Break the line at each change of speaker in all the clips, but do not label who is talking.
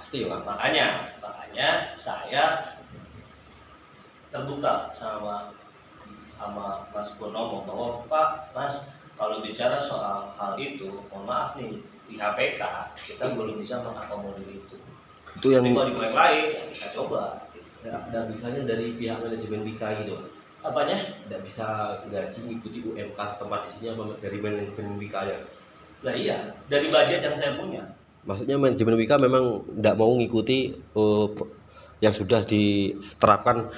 Pasti Pak.
Makanya saya terbuka sama Mas Purnomo bahwa Pak, Mas, kalau bicara soal hal itu, mohon maaf nih, di HPK kita belum bisa mengakomodir itu.
Itu yang
Tapi kalau di proyek lain ya kita coba.
tidak bisanya dari pihak manajemen Wika gitu.
Apanya?
Tidak bisa gaji mengikuti UMK setempat di sini apa dari manajemen Wika ya?
Nah iya, dari budget yang saya punya.
Maksudnya manajemen Wika memang tidak mau mengikuti yang sudah diterapkan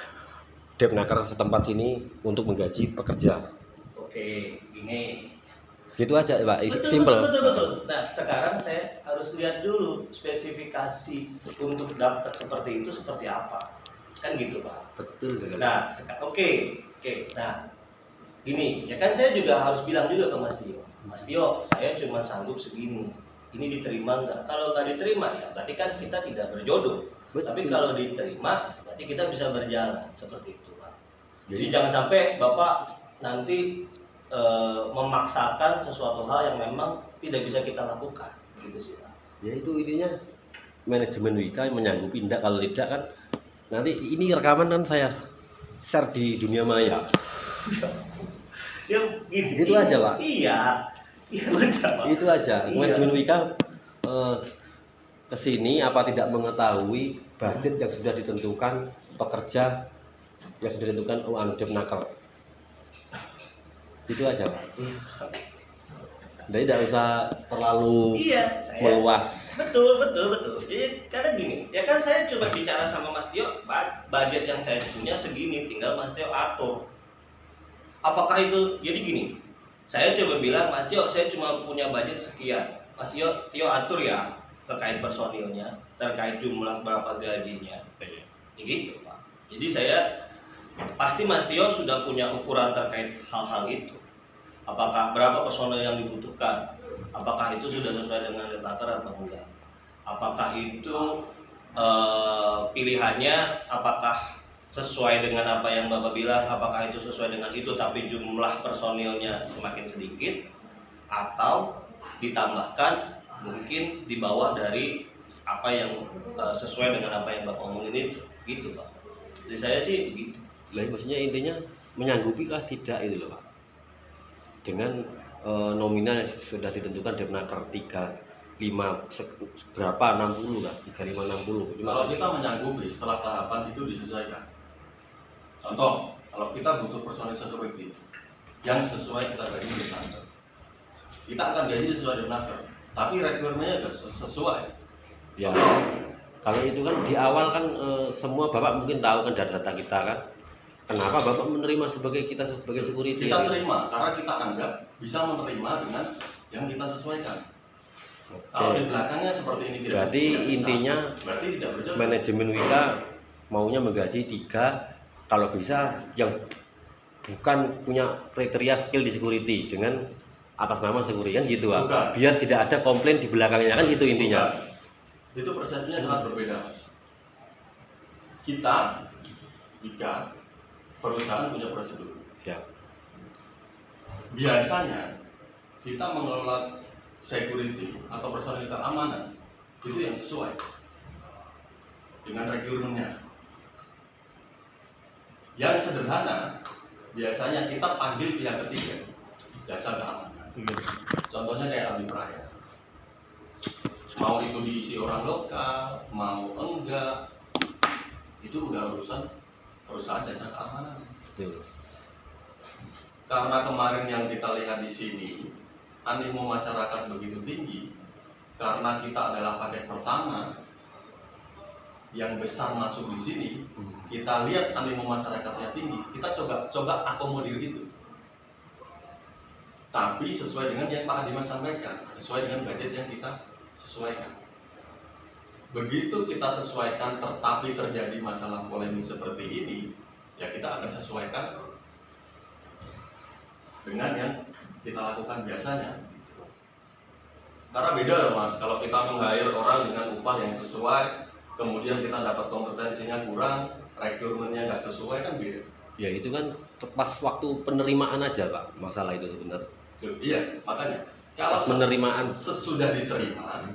Depnaker setempat sini untuk menggaji pekerja.
Oke, ini
Gitu aja Pak,
betul,
simple.
betul. Nah sekarang saya harus lihat dulu spesifikasi untuk dapat seperti itu seperti apa, kan gitu Pak.
Betul sekali.
Nah oke. Nah gini ya kan, saya juga harus bilang juga ke Mas Tio, saya cuma sanggup segini, ini diterima nggak? Kalau nggak diterima ya berarti kan kita tidak berjodoh.
Betul.
Tapi kalau diterima berarti kita bisa berjalan seperti itu Pak. Jadi jangan sampai Bapak nanti memaksakan sesuatu hal yang memang tidak bisa kita lakukan, gitu sih Pak.
Ya itu intinya manajemen Wika menyanggupi, tidak kalau tidak kan nanti ini rekaman kan saya share di dunia maya.
Ya gini.
Itu aja Pak.
Iya benar Pak.
Itu aja.
Iya.
Manajemen Wika kesini apa tidak mengetahui budget yang sudah ditentukan pekerja yang sudah ditentukan Depnaker. Itu aja Pak. Jadi tidak usah terlalu meluas.
Betul. Jadi karena gini, ya kan saya coba bicara sama Mas Tio, budget yang saya punya segini, tinggal Mas Tio atur. Apakah itu, jadi gini, saya coba bilang, Mas Tio, saya cuma punya budget sekian. Mas Tio atur ya, terkait personilnya, terkait jumlah berapa gajinya. Ya gitu Pak. Jadi saya pasti Mas Tio sudah punya ukuran terkait hal-hal itu. Apakah berapa personel yang dibutuhkan? Apakah itu sudah sesuai dengan Depnaker atau enggak? Apakah itu pilihannya apakah sesuai dengan apa yang Bapak bilang? Apakah itu sesuai dengan itu tapi jumlah personilnya semakin sedikit, atau ditambahkan mungkin di bawah dari apa yang sesuai dengan apa yang Bapak omongin itu, gitu Pak. Jadi saya sih begitu.
Lah maksudnya intinya menyanggupi kah tidak itu loh Pak. Dengan nominal yang sudah ditentukan Depnaker 35 berapa 60 kan 35 60.
Kalau kita menyanggupi setelah tahapan itu disesuaikan. Contoh, kalau kita butuh personil security yang sesuai kita gaji Depnaker, kita akan gaji sesuai Depnaker, tapi requirement-nya sesuai.
Ya, kalau itu kan di awal kan semua Bapak mungkin tahu kan data kita kan. Kenapa Bapak menerima kita sebagai security?
Kita terima karena kita anggap bisa menerima dengan yang kita sesuaikan.
Oke.
Kalau di belakangnya seperti ini tidak
Berarti
bisa,
intinya
berarti tidak berjodoh.
manajemen Wika maunya menggaji 3 kalau bisa yang bukan punya kriteria skill di security dengan atas nama security kan gitu Pak.
Bukan.
Biar tidak ada komplain di belakangnya kan gitu intinya.
Bukan. Itu persepsinya sangat berbeda Mas. Kita jika perusahaan punya prosedur.
Siap.
Biasanya kita mengelola security atau personil keamanan itu yang sesuai dengan requirement-nya. Yang sederhana biasanya kita panggil pihak ketiga jasa keamanan. Contohnya kayak Aldi Praya. Mau itu diisi orang lokal, mau enggak, itu udah urusan perusahaan jasa keamanan.
Betul.
Karena kemarin yang kita lihat di sini, animo masyarakat begitu tinggi, karena kita adalah paket pertama yang besar masuk di sini, kita lihat animo masyarakatnya tinggi, kita coba akomodir itu. Tapi sesuai dengan yang Pak Adiman sampaikan, sesuai dengan budget yang kita sesuaikan. Begitu kita sesuaikan tetapi terjadi masalah polemik seperti ini, ya kita akan sesuaikan dengan yang kita lakukan biasanya. Karena beda loh Mas, kalau kita meng-hire orang dengan upah yang sesuai, kemudian kita dapat kompetensinya kurang, requirement-nya nggak sesuai, kan beda.
Ya itu kan pas waktu penerimaan aja Pak, masalah itu sebenarnya.
Iya, makanya kalau
Penerimaan.
sesudah diterima,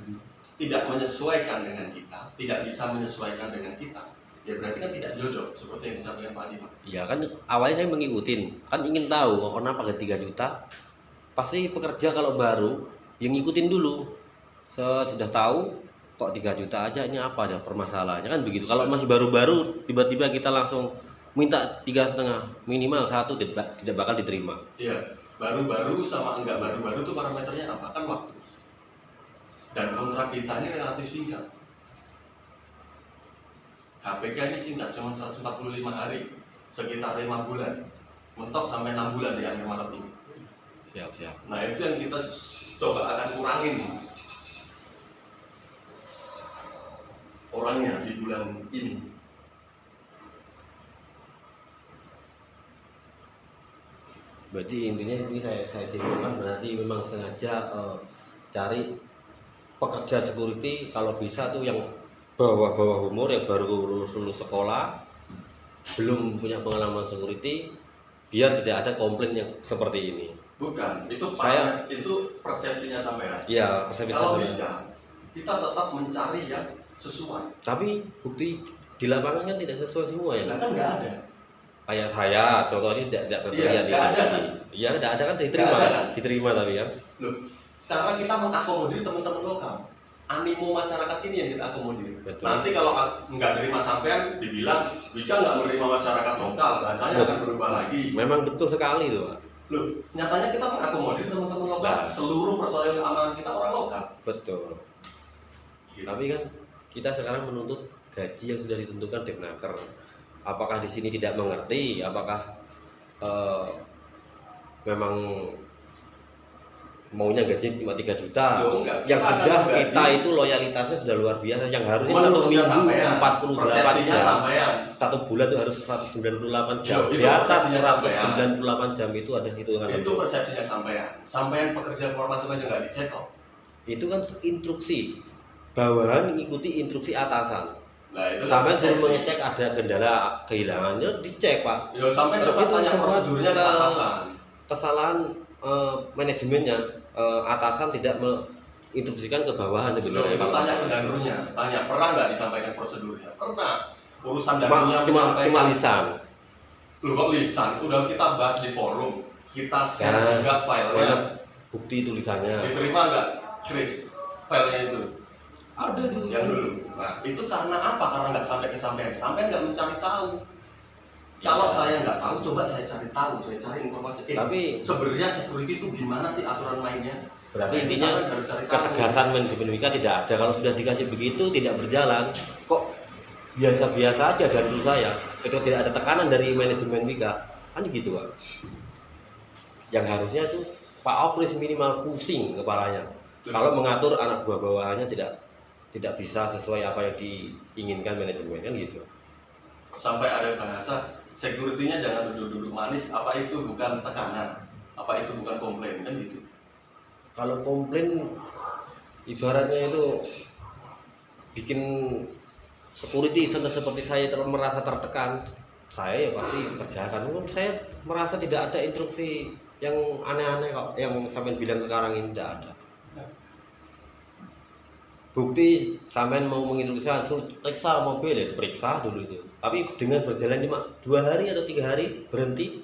tidak menyesuaikan dengan kita, tidak bisa menyesuaikan dengan kita, ya berarti kan tidak jodoh seperti yang disampaikan Pak Dimas.
Ya kan awalnya saya mengikutin, kan ingin tahu kok kenapa ke 3 juta. Pasti pekerja kalau baru yang ngikutin dulu. Sudah tahu kok 3 juta aja, ini apa ada permasalahannya kan begitu. Kalau masih baru-baru tiba-tiba kita langsung minta 3,5 minimal 1 tidak bakal diterima.
Iya, baru-baru sama enggak baru-baru itu parameternya apa? Kan waktu. Dan kontrak kita ini relatif singkat. HPK ini singkat, cuma 145 hari, sekitar 5 bulan. Mentok sampai 6 bulan di akhir Maret ini.
Siap.
Nah itu yang kita coba akan kurangin orangnya di bulan ini.
Berarti intinya ini saya simpulkan berarti memang sengaja cari pekerja security kalau bisa tuh yang bawah umur, yang baru lulus sekolah, belum punya pengalaman security, biar tidak ada komplain yang seperti ini.
Bukan, itu itu persepsinya sampean.
Iya, persepsi
Kalau
saya.
kita tetap mencari yang sesuai.
Tapi bukti di lapangan kan tidak sesuai semua ya.
Nah, kan nggak ada.
Kayak saya, contohnya tidak terlihat
nggak ada kan?
Iya, tidak ada kan diterima,
Nggak ada, kan?
diterima tapi kan.
Loh, karena kita mengakomodir teman-teman lokal. Animo masyarakat ini yang kita akomodir.
Betul.
Nanti kalau nggak terima sampean, dibilang Wika nggak menerima masyarakat lokal, bahasanya akan berubah lagi.
Memang betul sekali itu, Pak.
Loh, nyatanya kita mengakomodir teman-teman lokal.
Nah.
Seluruh personel keamanan kita orang lokal.
Betul.
Gitu.
Tapi kan kita sekarang menuntut gaji yang sudah ditentukan Depnaker. Apakah di sini tidak mengerti? Apakah memang maunya gaji cuma 3 juta?
Loh, enggak.
Yang
Kita
sudah
akan
kita
gaji.
itu loyalitasnya sudah luar biasa. Yang harusnya
Menurutnya
1 minggu
sampean,
48
persepsinya
jam.
sampean.
1 bulan itu harus 198 jam.
Yo, itu
Biasa
persepsinya sampean.
198 jam itu ada hitungan.
Itu persepsinya sampean. Sampean pekerja keluar masuk aja nggak dicek kok.
Itu kan instruksi. Bawahan mengikuti instruksi atasan.
Nah, itu
Sampai
persepsi.
suruh mengecek ada kendala kehilangannya dicek, Pak.
Yo, sampai
Tapi
coba
itu
tanya
semua
prosedurnya ke atasan.
Kesalahan manajemennya, atasan tidak menginstruksikan ke bawahan
Loh,
sebenarnya.
itu tanya ke danrunya, tanya pernah nggak disampaikan prosedurnya? Pernah. Urusan
cuma,
danrunya
cuma
menyampaikan.
lisan.
Loh, kok lisan? Udah kita bahas di forum, kita share
Kan,
juga filenya.
mana bukti tulisannya.
Diterima nggak, Chris? Filenya itu?
Ada dulu.
Yang dulu. Nah, itu karena apa? Karena nggak sampai ke sampean. Sampean nggak mencari tahu. Kalau saya nggak tahu, coba saya cari tahu, saya cari informasi.
Tapi
sebenarnya security itu gimana sih aturan mainnya?
berarti
Nah, itu
intinya
sampean harus cari tahu.
ketegasan manajemen Wika tidak ada. Kalau sudah dikasih begitu tidak berjalan, kok biasa-biasa aja dari dulu saya. Ketika tidak ada tekanan dari manajemen Wika, kan gitu, Pak. Yang harusnya itu Pak Opris minimal pusing kepalanya. Kalau mengatur anak buah bawahannya tidak bisa sesuai apa yang diinginkan manajemen, kan gitu.
Sampai ada bahasa security-nya jangan duduk-duduk manis, apa itu bukan tekanan, apa itu bukan komplain, kan gitu.
Kalau komplain ibaratnya itu bikin security seperti saya merasa tertekan, saya ya pasti kerjakan. Saya merasa tidak ada instruksi yang aneh-aneh kok yang sampean bilang sekarang ini tidak ada. Bukti sampean mau menginstruksikan suruh periksa mobil ya diperiksa dulu itu. Tapi dengan berjalan cuma 2 hari atau 3 hari berhenti,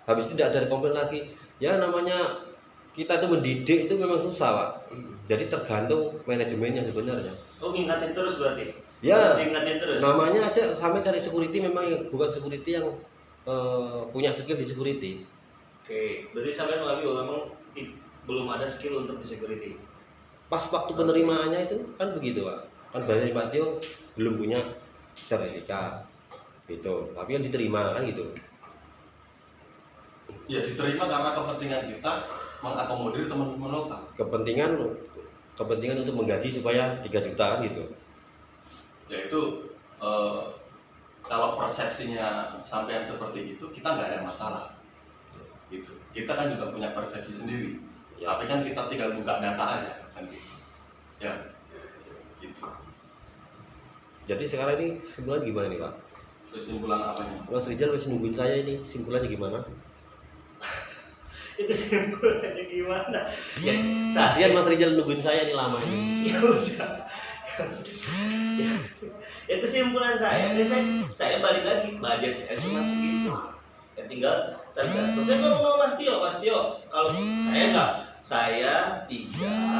habis itu tidak ada komplain lagi. Ya namanya kita itu mendidik itu memang susah, Pak. Jadi tergantung manajemennya sebenarnya.
Oh, ngingatin terus berarti?
Ya,
Diingatin terus?
namanya aja sampai cari security memang bukan security yang punya skill di security.
Oke, berarti sampai mengalami bahwa memang belum ada skill untuk di security.
Pas waktu penerimaannya itu kan begitu, Pak. Kan bahasa Pak Tio belum punya sertifikat gitu, tapi yang diterima kan gitu.
Ya diterima karena kepentingan kita mengakomodir teman-teman lokal.
Kepentingan untuk menggaji supaya 3 juta kan gitu.
Yaitu kalau persepsinya sampean seperti itu, kita nggak ada masalah. Gitu. Kita kan juga punya persepsi sendiri.
Ya.
Tapi kan kita tinggal buka data aja, kan gitu. Ya, gitu.
Jadi sekarang ini kesimpulan gimana nih, Pak?
Kesimpulan apa nih?
Mas Rizal masih nungguin saya ini, kesimpulannya gimana?
Ya kesimpulannya gimana? Ya,
Kasihan Mas Rizal nungguin saya nih lama ini.
ya udah. Ya, ya kesimpulan saya, ini saya balik lagi, budget saya cuma segitu. Ya tinggal tergantung. Saya ngomong sama Mas Tio, kalau saya tidak.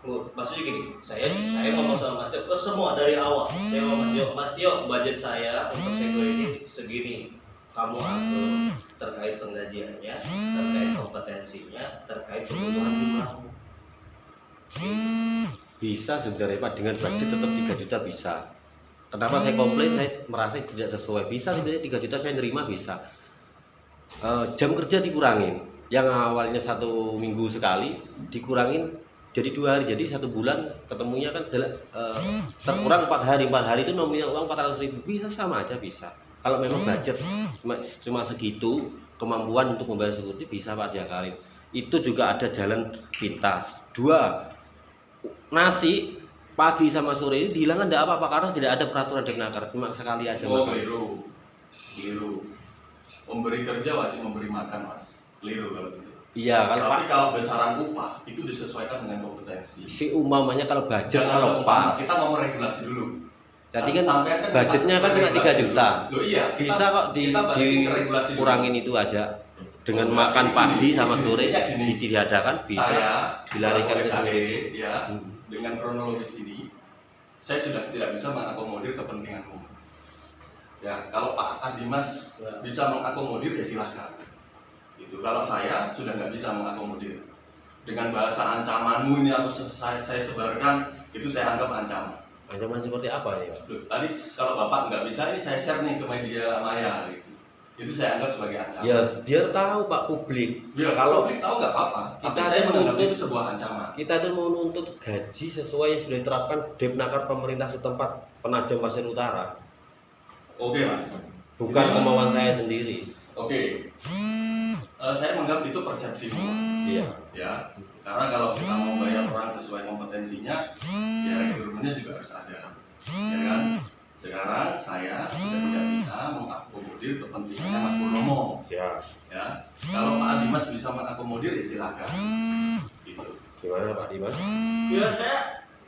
Maksudnya gini, saya ngomong sama Mas Tio ke semua dari awal. Saya ngomong Mas Tio, budget saya untuk security segini. Kamu atur terkait penggajiannya, terkait kompetensinya, terkait kebutuhan jumlahmu.
Bisa sebenarnya Pak, dengan budget tetap 3 juta bisa. Kenapa saya komplain, saya merasa tidak sesuai. Bisa sebenarnya 3 juta saya nerima bisa. Jam kerja dikurangin, yang awalnya 1 minggu sekali dikurangin jadi 2 hari, jadi 1 bulan ketemunya kan terkurang 4 hari. 4 hari itu nominal uang 400.000, bisa sama aja bisa. Kalau memang budget cuma segitu, kemampuan untuk membayar security bisa Pak diakalin. Itu juga ada jalan pintas. 2, nasi pagi sama sore ini dihilangkan tidak apa-apa karena tidak ada peraturan Depnaker, cuma sekali aja.
Oh, keliru. Memberi kerja wajib memberi makan, Mas. Keliru kalau gitu.
Iya,
Tapi kalau besaran upah itu disesuaikan dengan kompetensi.
Si umpamanya kalau budget kalau
pas,
pas.
kita ngomong regulasi dulu.
Jadi kan budgetnya kan cuma 3 juta.
Loh iya,
Bisa kok dikurangin itu aja. Dengan makan pagi sama sore ditiadakan bisa dilarikan ke sore.
Ya, dengan kronologis ini saya sudah tidak bisa mengakomodir kepentingan umum. Ya, kalau Pak Adimas bisa mengakomodir ya silahkan. Itu kalau saya sudah nggak bisa mengakomodir. Dengan bahasa ancamanmu ini saya sebarkan, itu saya anggap ancaman.
Ancaman seperti apa ya?
Loh, tadi kalau Bapak nggak bisa ini saya share nih ke media maya gitu. Itu saya anggap sebagai ancaman.
Ya, biar tahu Pak publik.
Ya, kalau publik tahu nggak apa-apa. Tapi saya menganggap itu sebuah ancaman.
Kita tuh mau nuntut gaji sesuai yang sudah diterapkan Depnaker pemerintah setempat Penajam Pasir Utara.
Oke, Mas.
Bukan kemauan saya sendiri.
Oke. Saya menganggap itu persepsimu.
Iya.
Ya. Karena kalau kita mau bayar orang sesuai kompetensinya, ya rekrutmennya juga harus ada. Ya kan? Sekarang saya sudah tidak bisa mengakomodir kepentingannya Mas Purnomo.
Siap.
Ya. Kalau Pak Adimas bisa mengakomodir ya silakan. Gitu.
Gimana Pak Dimas?
Ya saya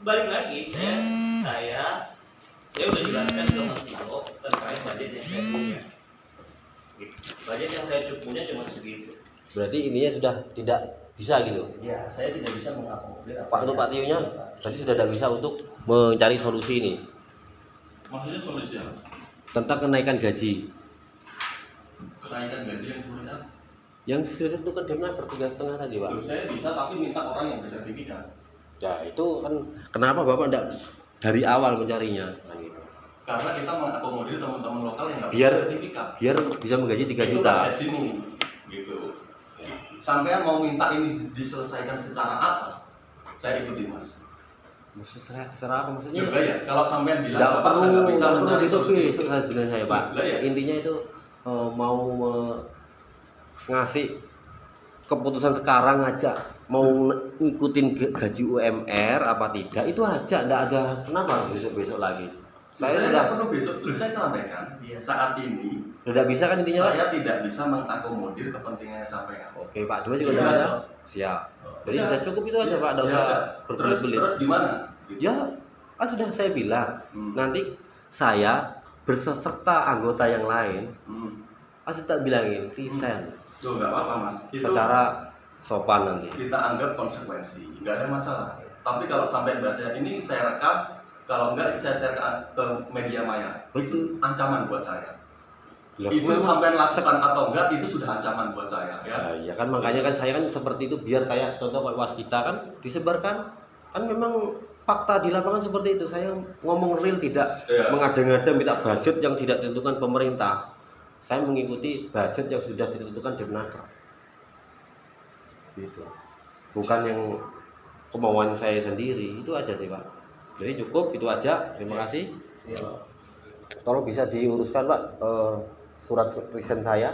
balik lagi, saya udah jelaskan ke Mas Tio terkait budget yang saya punya. Gitu. Budget yang saya punya cuma segitu.
Berarti ininya sudah tidak bisa gitu.
Ya, saya tidak bisa mengakomodir.
Pak, untuk Pak Tio-nya berarti sudah tidak bisa untuk mencari solusi ini
Maksudnya solusi apa?
tentang kenaikan gaji.
Kenaikan gaji yang sebenarnya?
Yang sudah ditentukan Depnaker 3,5 tadi Pak.
Loh, saya bisa tapi minta orang yang bersertifikat.
Ya itu kan kenapa Bapak tidak dari awal mencarinya? Nah, gitu.
Karena kita mengakomodir teman-teman lokal yang nggak
Biar-
bersertifikat.
Biar bisa menggaji 3
Itu
juta.
persepsimu, gitu. Sampean mau minta ini diselesaikan secara apa? Saya ikuti Mas.
Maksudnya secara apa maksudnya?
Juga ya, kalau sampean bilang
Tidak
Bapak
perlu,
nggak bisa
nggak perlu
mencari solusi.
besok saya bilang saya Pak.
Lah, ya.
Intinya itu mau ngasih keputusan sekarang aja, mau ngikutin gaji UMR apa tidak itu aja, tidak ada kenapa harus besok lagi. Saya sudah
nggak perlu besok. Loh, saya sampaikan saat ini
tidak bisa kan intinya Pak?
saya tidak bisa mengakomodir kepentingannya sampean.
Oke Pak, dua juga
Jelas,
tidak ada.
toh?
Siap. Jadi
Ya.
sudah cukup itu aja Pak, tidak
Ya,
usah
terus
berbelit-belit.
terus gimana? Gitu.
Ya, kan sudah saya bilang. Nanti saya berserta anggota yang lain, pasti tak bilangin resign
Tuh nggak apa-apa Mas. Itu
secara sopan nanti.
kita anggap konsekuensi, nggak ada masalah. Tapi kalau sampai bahasa ini saya rekam, kalau enggak saya share ke media maya.
Betul.
Ancaman buat saya.
Lah,
Itu
memang-
sampai lakukan atau enggak itu sudah ancaman buat saya ya.
Nah, ya kan makanya kan saya kan seperti itu biar kayak contoh Pak Waskita kan disebarkan kan memang fakta di lapangan seperti itu. Saya ngomong real tidak
Iya.
mengada-ngada minta budget yang tidak ditentukan pemerintah. Saya mengikuti budget yang sudah ditentukan Depnaker. Gitu. Bukan yang kemauan saya sendiri, itu aja sih Pak. Jadi cukup itu aja. Terima kasih. Tolong bisa diuruskan Pak surat resign saya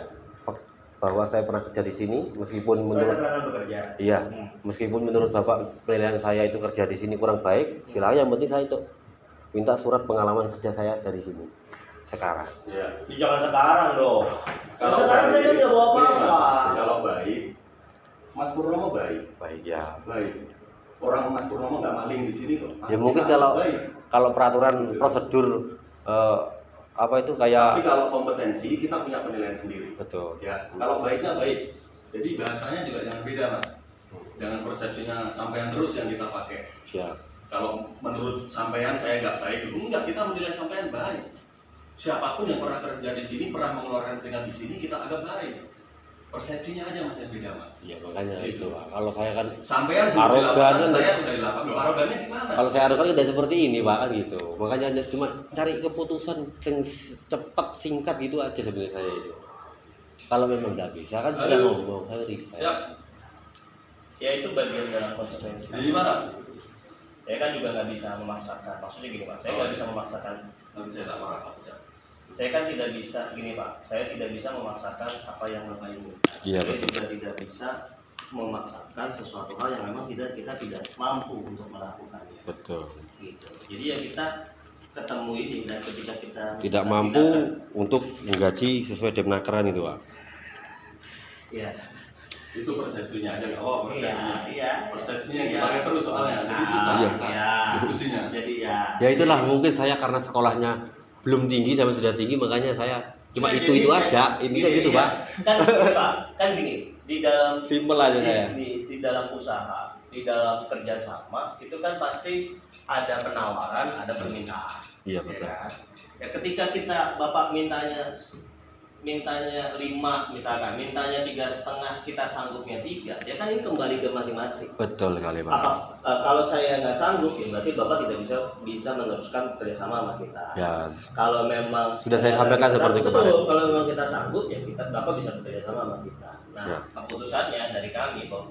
bahwa saya pernah kerja di sini meskipun menurut
bekerja.
iya meskipun menurut Bapak penilaian saya itu kerja di sini kurang baik, silakan, yang penting saya itu minta surat pengalaman kerja saya dari sini sekarang.
Iya.
Jangan sekarang dong.
Kalau
Sekarang saya
baik,
nggak bawa apa-apa.
ini, Mas, kalau baik Mas Purnomo baik.
Baik ya.
Baik. Orang Mas Purnomo nggak maling di sini kok.
Ya mungkin kalau peraturan prosedur apa itu
Tapi
kayak
kalau kompetensi kita punya penilaian sendiri.
betul.
Ya, kalau baiknya baik. Jadi bahasanya juga jangan beda, Mas. Jangan persepsinya sampean terus yang kita pakai.
Siap.
Kalau menurut sampean saya nggak baik, enggak, kita menilai sampean baik. Siapapun yang pernah kerja di sini, pernah mengeluarkan keringat di sini, kita anggap baik. Persepsinya aja Mas yang beda, Mas.
Iya makanya
Gitu.
itu Pak. Kalau saya kan
Sampean
Arogan
di lapangan,
kan-
saya udah di lapangan. Loh, arogannya gimana?
kalau saya arogan udah seperti ini Pak kan gitu. Makanya hanya cuma cari keputusan yang cepat singkat gitu aja sebenarnya saya itu. Kalau memang nggak bisa kan sudah
Aduh.
ngomong saya resign.
Siap.
Ya itu bagian dalam konsekuensi.
Di mana?
Saya kan juga nggak bisa memaksakan. Maksudnya gini Pak, saya nggak bisa memaksakan.
Nanti saya tak marah, Pak. Siap.
Saya kan tidak bisa gini Pak, saya tidak bisa memaksakan apa yang Bapak inginkan.
Iya,
Saya
betul.
juga tidak bisa memaksakan sesuatu hal yang memang kita tidak mampu untuk melakukannya.
Betul.
Gitu. Jadi ya kita ketemu ini dan ketika kita
Tidak
misalkan
mampu
tindakan-
untuk menggaji sesuai Depnakeran itu Pak.
ya
Itu persepsinya aja, nggak apa persepsinya.
iya
Persepsinya yang dipakai terus soalnya, jadi susah
Iya.
kita
Iya.
diskusinya.
jadi ya
Ya itulah mungkin saya karena sekolahnya belum tinggi sama sudah tinggi makanya saya cuma
Nah,
itu
jadi
aja. Ini kayak gitu
ya.
Pak.
Kan gini Pak, kan gini di dalam
Simple aja saya.
bisnis, di dalam usaha, di dalam kerjasama itu kan pasti ada penawaran, ada permintaan.
Iya
Ya
betul.
kan? Ya ketika kita Bapak mintanya 5 misalkan, mintanya 3,5, kita sanggupnya 3, ya kan ini kembali ke masing-masing.
Betul sekali Pak.
Kalau saya nggak sanggup, ya berarti Bapak tidak bisa meneruskan kerjasama sama kita.
Ya
Kalau memang
Sudah saya sampaikan
kita
seperti
sanggup,
kemarin.
betul. Kalau memang kita sanggup, ya Bapak bisa bekerja sama sama kita. Nah,
Siap.
keputusannya dari kami bahwa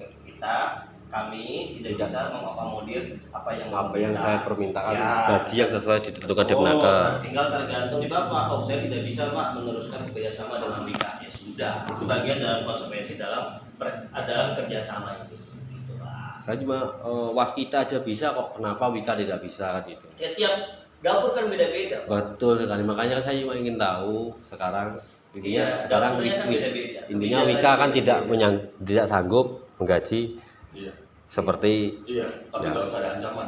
kami tidak bisa mengakomodir apa yang
saya permintakan
Ya.
gaji yang sesuai ditentukan
Oh,
Depnaker.
tinggal tergantung di Bapak. Oh, saya tidak bisa Pak meneruskan kerjasama dengan Wika. Ya sudah, itu bagian dalam konsekuensi dalam kerjasama itu. Gitu, Pak.
Saya cuma waskita aja bisa kok, kenapa Wika tidak bisa kan gitu.
Ya tiap dapur kan beda-beda.
Betul sekali, makanya saya cuma ingin tahu sekarang intinya
Iya,
sekarang
dapurnya kan beda-beda.
intinya
Kebijakan
Wika kan
beda-beda.
tidak sanggup menggaji
Iya.
seperti
Iya, tapi
Ya.
nggak usah ada ancaman.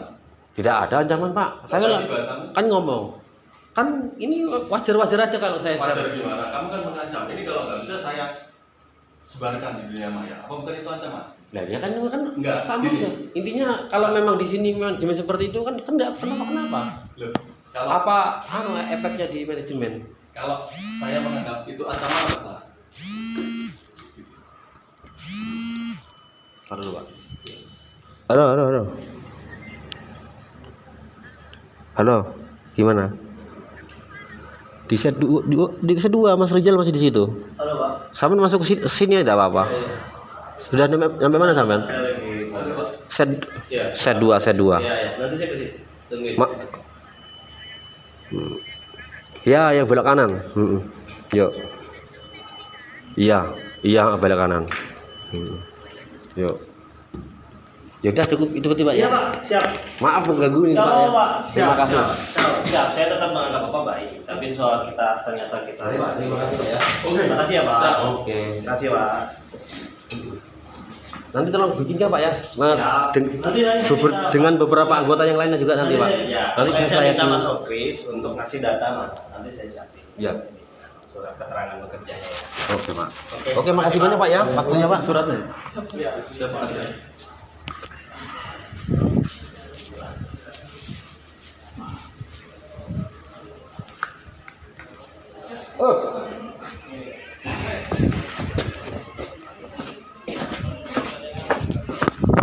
tidak ada ancaman Pak. Saya
Tadi bahasan
kan ngomong kan ini wajar-wajar aja kalau saya
wajar gimana? Kamu kan mengancam. Ini kalau nggak bisa saya sebarkan di dunia maya. Apa bukan itu ancaman?
Nah, ya kan
Enggak,
sama
gini.
aja. Intinya kalau memang di sini manajemen seperti itu kan enggak kenapa.
Loh, kalau
Apa efeknya di manajemen?
kalau saya menganggap itu ancaman apa salah?
Taruh dulu, Pak. Halo. Halo, gimana? Di set 2 Mas Rizal masih di situ.
Halo Pak.
Sampai masuk ke sini tidak apa-apa.
Ya, ya.
Sudah nyampe mana sampean?
Saya lagi. Halo Pak.
Set 2.
Ya, nanti saya ke situ. Tungguin.
Ya, yang belok kanan. Yuk. Iya, belok kanan. Yuk. Ya udah cukup itu berarti Pak
Iya
ya.
Pak, siap.
Maaf mengganggu ini
Nggak
Pak. Ya.
apa-apa, Pak.
Terima kasih.
Siap. Saya tetap menganggap Bapak baik. Tapi soal ternyata kita.
Terima kasih Pak ya.
Oke.
Terima kasih ya Pak.
Siap.
Oke.
Terima kasih Pak.
Nanti tolong bikinkan Pak ya. Nah,
Siap. Nanti kita-
dengan beberapa anggota yang lainnya juga nanti Pak. Nanti
saya
saya
minta Mas
dulu.
Okris untuk ngasih data Mas. Nanti saya siapin.
Iya.
Surat keterangan bekerjanya ya.
Oke Pak. Oke, makasih banyak Pak ya. Waktunya Pak. Suratnya.
Iya.
Siap, Pak.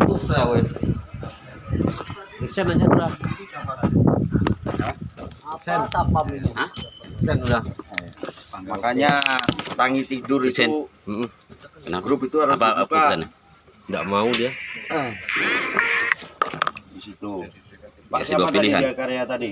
Susah weh. Sen aja udah. Sen. Sen udah.
Makanya Tangi Tidur itu grup itu harus dibuka
Enggak mau dia.
di situ. Pak siapa tadi dia karya tadi?